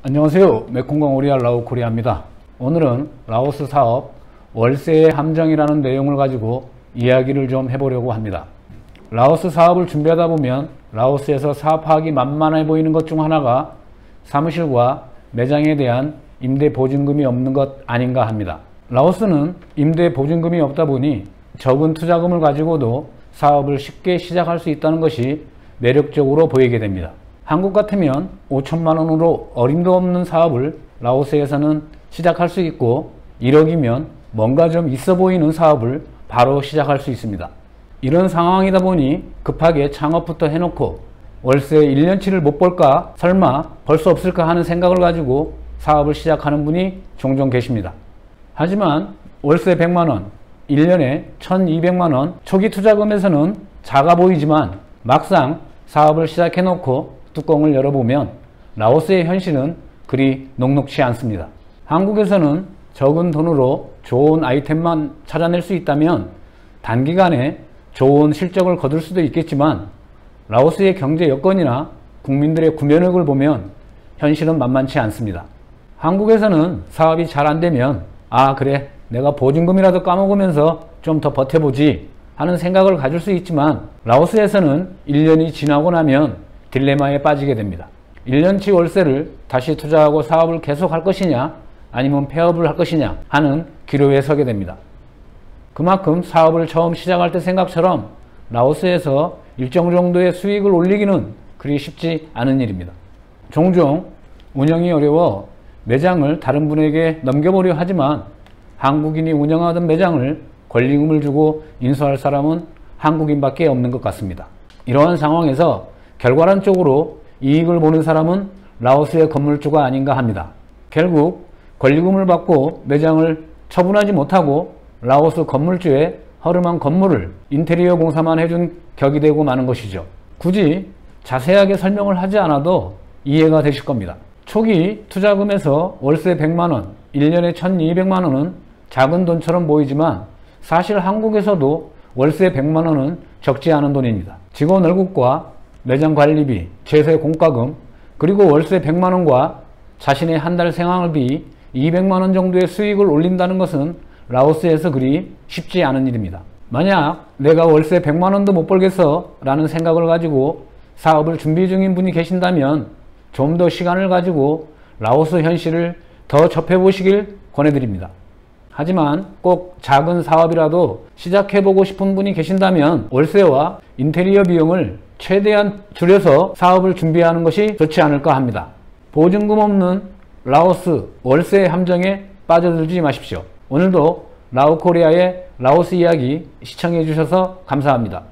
안녕하세요. 메콩강 오리알 라오코리아입니다. 오늘은 라오스 사업 월세의 함정이라는 내용을 가지고 이야기를 좀 해보려고 합니다. 라오스 사업을 준비하다 보면 라오스에서 사업하기 만만해 보이는 것 중 하나가 사무실과 매장에 대한 임대 보증금이 없는 것 아닌가 합니다. 라오스는 임대 보증금이 없다 보니 적은 투자금을 가지고도 사업을 쉽게 시작할 수 있다는 것이 매력적으로 보이게 됩니다. 한국 같으면 5천만 원으로 어림도 없는 사업을 라오스에서는 시작할 수 있고 1억이면 뭔가 좀 있어 보이는 사업을 바로 시작할 수 있습니다. 이런 상황이다 보니 급하게 창업부터 해놓고 월세 1년치를 못 벌까 설마 벌 수 없을까 하는 생각을 가지고 사업을 시작하는 분이 종종 계십니다. 하지만 월세 100만원, 1년에 1200만원 초기 투자금에서는 작아 보이지만 막상 사업을 시작해놓고 뚜껑을 열어보면 라오스의 현실은 그리 녹록치 않습니다. 한국에서는 적은 돈으로 좋은 아이템만 찾아낼 수 있다면 단기간에 좋은 실적을 거둘 수도 있겠지만 라오스의 경제 여건이나 국민들의 구매력을 보면 현실은 만만치 않습니다. 한국에서는 사업이 잘 안되면 그래 내가 보증금이라도 까먹으면서 좀 더 버텨보지 하는 생각을 가질 수 있지만 라오스에서는 1년이 지나고 나면 딜레마에 빠지게 됩니다. 1년치 월세를 다시 투자하고 사업을 계속할 것이냐 아니면 폐업을 할 것이냐 하는 기로에 서게 됩니다. 그만큼 사업을 처음 시작할 때 생각처럼 라오스에서 일정 정도의 수익을 올리기는 그리 쉽지 않은 일입니다. 종종 운영이 어려워 매장을 다른 분에게 넘겨보려 하지만 한국인이 운영하던 매장을 권리금을 주고 인수할 사람은 한국인밖에 없는 것 같습니다. 이러한 상황에서 결과론적으로 이익을 보는 사람은 라오스의 건물주가 아닌가 합니다. 결국 권리금을 받고 매장을 처분하지 못하고 라오스 건물주의 허름한 건물을 인테리어 공사만 해준 격이 되고 마는 것이죠. 굳이 자세하게 설명을 하지 않아도 이해가 되실 겁니다. 초기 투자금에서 월세 100만원, 1년에 1200만원은 작은 돈처럼 보이지만 사실 한국에서도 월세 100만원은 적지 않은 돈입니다. 직원 월급과 매장 관리비, 제세 공과금, 그리고 월세 100만원과 자신의 한 달 생활비 200만원 정도의 수익을 올린다는 것은 라오스에서 그리 쉽지 않은 일입니다. 만약 내가 월세 100만원도 못 벌겠어 라는 생각을 가지고 사업을 준비 중인 분이 계신다면 좀 더 시간을 가지고 라오스 현실을 더 접해보시길 권해드립니다. 하지만 꼭 작은 사업이라도 시작해보고 싶은 분이 계신다면 월세와 인테리어 비용을 최대한 줄여서 사업을 준비하는 것이 좋지 않을까 합니다. 보증금 없는 라오스 월세 함정에 빠져들지 마십시오. 오늘도 라오코리아의 라오스 이야기 시청해 주셔서 감사합니다.